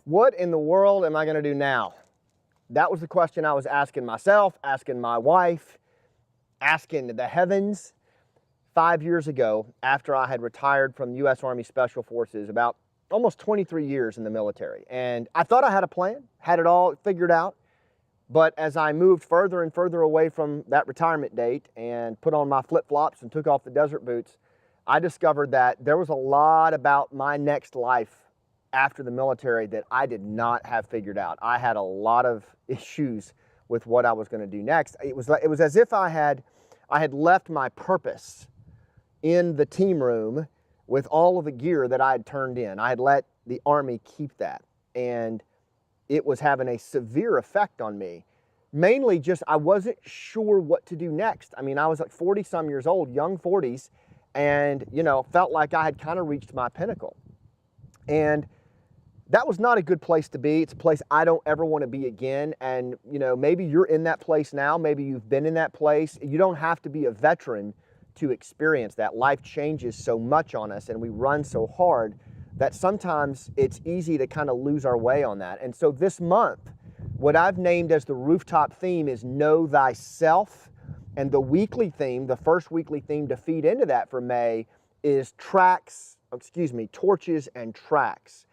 What in the world am I going to do now? That was the question I was asking myself, asking my wife, asking the heavens 5 years ago after I had retired from the U.S. Army Special Forces, about almost 23 years in the military. And I thought I had a plan, had it all figured out. But as I moved further and further away from that retirement date and put on my flip-flops and took off the desert boots, I discovered that there was a lot about my next life after the military that I did not have figured out. I had a lot of issues with what I was going to do next. It was as if I had left my purpose in the team room with all of the gear that I had turned in. I had let the Army keep that, and it was having a severe effect on me. Mainly just I wasn't sure what to do next. I mean, I was like 40-some years old, young 40s, and felt like I had kind of reached my pinnacle. And that was not a good place to be. It's a place I don't ever want to be again. And maybe you're in that place now. Maybe you've been in that place. You don't have to be a veteran to experience that. Life changes so much on us and we run so hard that sometimes it's easy to kind of lose our way on that. And so this month, what I've named as the Rooftop theme is Know Thyself. And the weekly theme, the first weekly theme to feed into that for May is torches and tracks.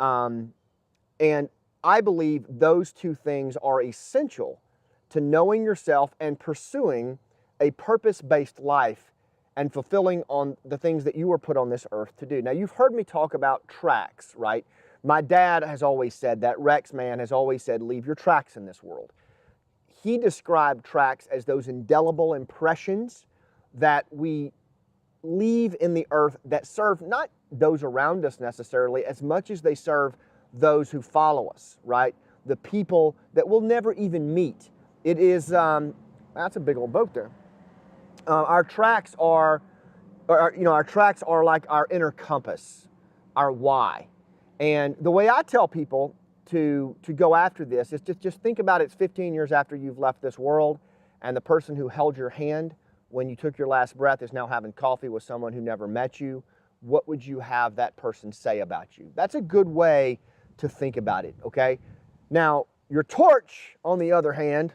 And I believe those two things are essential to knowing yourself and pursuing a purpose-based life and fulfilling on the things that you were put on this earth to do. Now, you've heard me talk about tracks, right? My dad has always said that. Rex Mann has always said, leave your tracks in this world. He described tracks as those indelible impressions that we leave in the earth that serve not those around us necessarily as much as they serve those who follow us, right? The people that we'll never even meet. It is, that's a big old boat there. Our tracks are like our inner compass, our why. And the way I tell people to go after this is just think about it's 15 years after you've left this world, and the person who held your hand when you took your last breath is now having coffee with someone who never met you. What would you have that person say about you? That's a good way to think about it, okay? Now, your torch, on the other hand,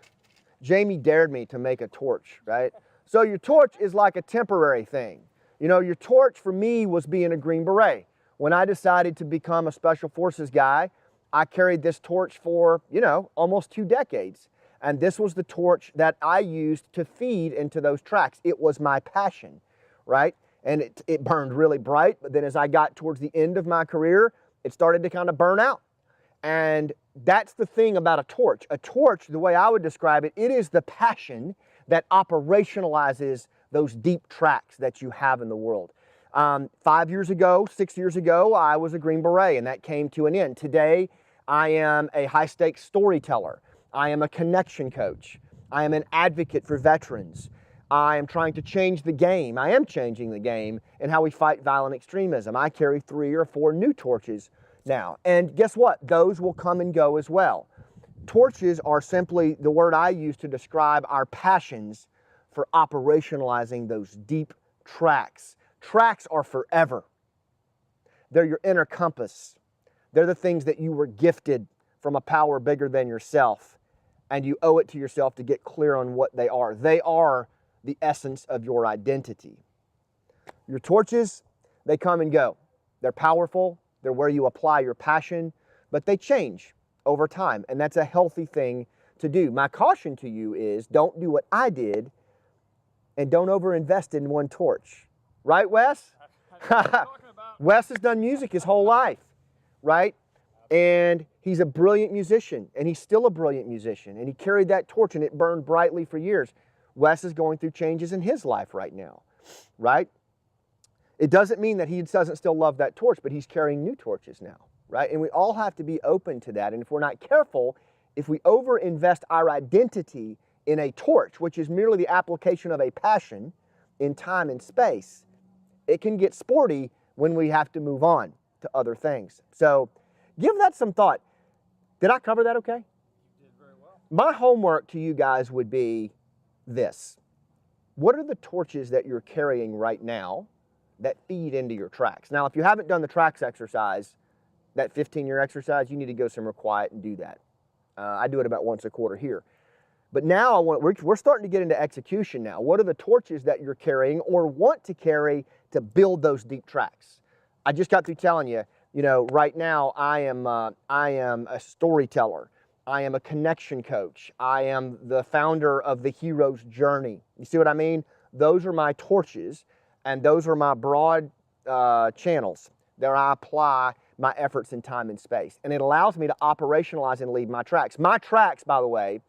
Jamie dared me to make a torch, right? So your torch is like a temporary thing. Your torch for me was being a Green Beret. When I decided to become a Special Forces guy, I carried this torch for, almost 2 decades. And this was the torch that I used to feed into those tracks. It was my passion, right? And it burned really bright, but then as I got towards the end of my career, it started to kind of burn out. And that's the thing about a torch. A torch, the way I would describe it, it is the passion that operationalizes those deep tracks that you have in the world. 5 years ago, 6 years ago, I was a Green Beret, and that came to an end. Today, I am a high-stakes storyteller. I am a connection coach. I am an advocate for veterans. I am trying to change the game. I am changing the game in how we fight violent extremism. I carry 3 or 4 new torches now. And guess what? Those will come and go as well. Torches are simply the word I use to describe our passions for operationalizing those deep tracks. Tracks are forever. They're your inner compass. They're the things that you were gifted from a power bigger than yourself, and you owe it to yourself to get clear on what they are. They are the essence of your identity. Your torches, they come and go. They're powerful. They're where you apply your passion, but they change over time, and that's a healthy thing to do. My caution to you is don't do what I did and don't overinvest in one torch. Right, Wes? Wes has done music his whole life, right? And he's a brilliant musician, and he's still a brilliant musician, and he carried that torch and it burned brightly for years. Wes is going through changes in his life right now, right? It doesn't mean that he doesn't still love that torch, but he's carrying new torches now, right? And we all have to be open to that. And if we're not careful, if we overinvest our identity in a torch, which is merely the application of a passion in time and space, it can get sporty when we have to move on to other things. So give that some thought. Did I cover that okay? You did very well. My homework to you guys would be this. What are the torches that you're carrying right now that feed into your tracks? Now, if you haven't done the tracks exercise, that 15-year exercise, you need to go somewhere quiet and do that. I do it about once a quarter here. But now we're starting to get into execution now. What are the torches that you're carrying or want to carry to build those deep tracks? I just got through telling you, right now I am a storyteller. I am a connection coach. I am the founder of the Hero's Journey. You see what I mean? Those are my torches, and those are my broad channels that I apply my efforts in time and space. And it allows me to operationalize and lead my tracks. My tracks, by the way,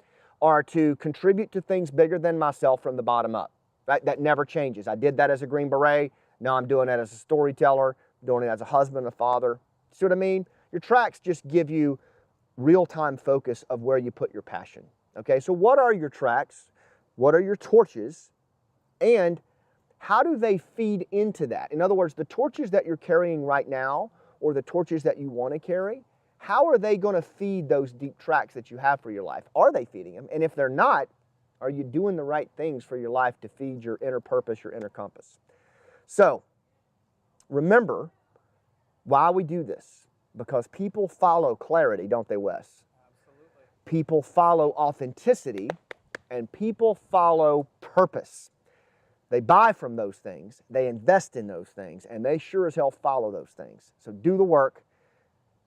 are to contribute to things bigger than myself from the bottom up. Right? That never changes. I did that as a Green Beret. Now I'm doing that as a storyteller, doing it as a husband, a father. See what I mean? Your tracks just give you real-time focus of where you put your passion. Okay, so what are your tracks? What are your torches? And how do they feed into that? In other words, the torches that you're carrying right now or the torches that you want to carry, how are they going to feed those deep tracks that you have for your life? Are they feeding them? And if they're not, are you doing the right things for your life to feed your inner purpose, your inner compass? So, remember why we do this. Because people follow clarity, don't they, Wes? Absolutely. People follow authenticity, and people follow purpose. They buy from those things, they invest in those things, and they sure as hell follow those things. So do the work,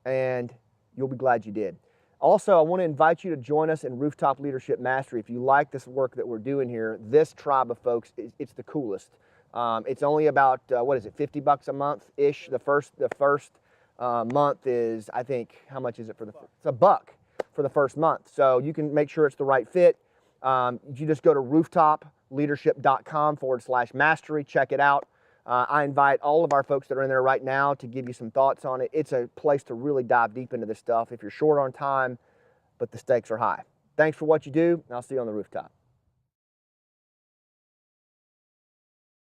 and you'll be glad you did. Also, I want to invite you to join us in Rooftop Leadership Mastery. If you like this work that we're doing here, this tribe of folks, it's the coolest. It's only about, what is it, $50 a month-ish. The first month is, I think, how much is it for it's $1 for the first month. So you can make sure it's the right fit. You just go to rooftopleadership.com/mastery, check it out. I invite all of our folks that are in there right now to give you some thoughts on it. It's a place to really dive deep into this stuff if you're short on time, but the stakes are high. Thanks for what you do, and I'll see you on the rooftop.